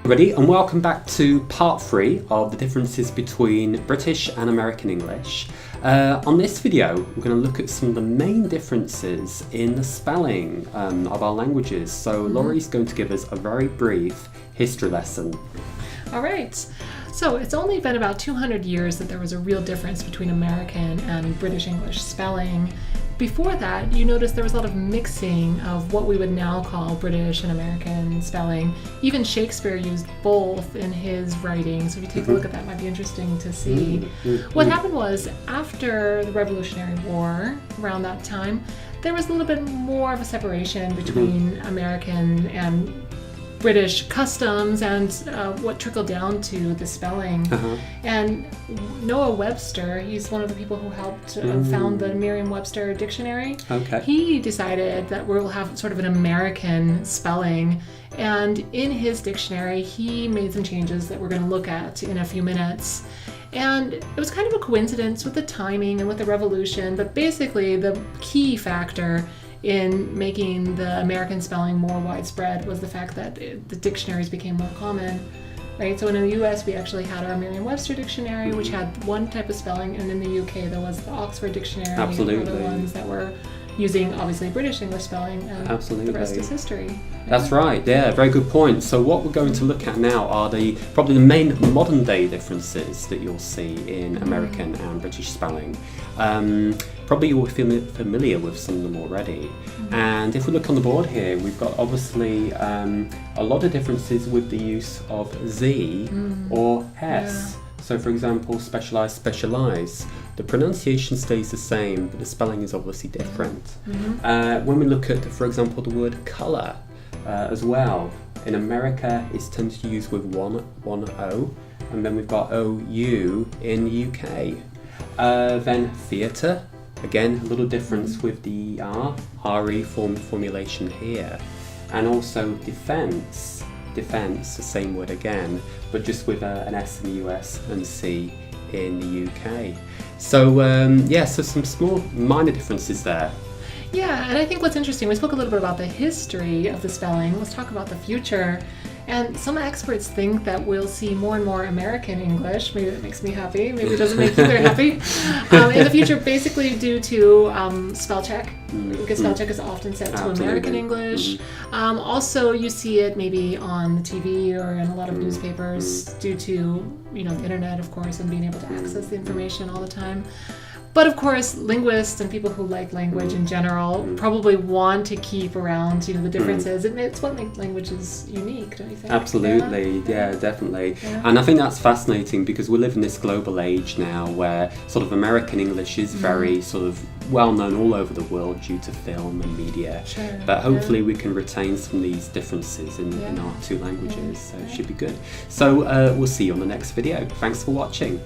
Everybody, and welcome back to part 3 of the differences between British and American English. On this video, we're going to look at some of the main differences in the spelling of our languages. So Laurie's going to give us a very brief history lesson. All right. So it's only been about 200 years that there was a real difference between American and British English spelling. Before that, you notice there was a lot of mixing of what we would now call British and American spelling. Even Shakespeare used both in his writing, so if you take a look at that, it might be interesting to see. What happened was, after the Revolutionary War, around that time, there was a little bit more of a separation between American and British customs and what trickled down to the spelling. And Noah Webster, he's one of the people who helped found the Merriam-Webster dictionary. He decided that we'll have sort of an American spelling, and in his dictionary he made some changes that we're going to look at in a few minutes. And it was kind of a coincidence with the timing and with the revolution, but basically the key factor in making the American spelling more widespread was the fact that the dictionaries became more common, right? So in the US, we actually had our Merriam-Webster dictionary, which had one type of spelling, and in the UK, there was the Oxford dictionary and other ones that were using, obviously, British English spelling, and the rest is history. That's right, yeah, very good point. So what we're going to look at now are probably the main modern day differences that you'll see in American and British spelling. Probably you'll be familiar with some of them already. And if we look on the board here, we've got obviously a lot of differences with the use of Z or S. So for example, specialise. The pronunciation stays the same, but the spelling is obviously different. When we look at, for example, the word colour as well, in America it's tended to use with one O, and then we've got OU in the UK. Then theatre, again a little difference with the RE formulation here, and also defence, the same word again, but just with an S in the US and C in the UK. So so some small minor differences there. Yeah, and I think what's interesting, we spoke a little bit about the history of the spelling. Let's talk about the future. And some experts think that we'll see more and more American English. Maybe that makes me happy. Maybe it doesn't make you very happy. In the future, basically due to spell check, because spell check is often set to American English. Also, you see it maybe on the TV or in a lot of newspapers due to the internet, of course, and being able to access the information all the time. But of course, linguists and people who like language in general probably want to keep around, the differences. It's what makes languages unique, don't you think? Absolutely, yeah, definitely. Yeah. And I think that's fascinating because we live in this global age now where sort of American English is very sort of well known all over the world due to film and media. But hopefully we can retain some of these differences in our two languages, so it should be good. So we'll see you on the next video. Thanks for watching.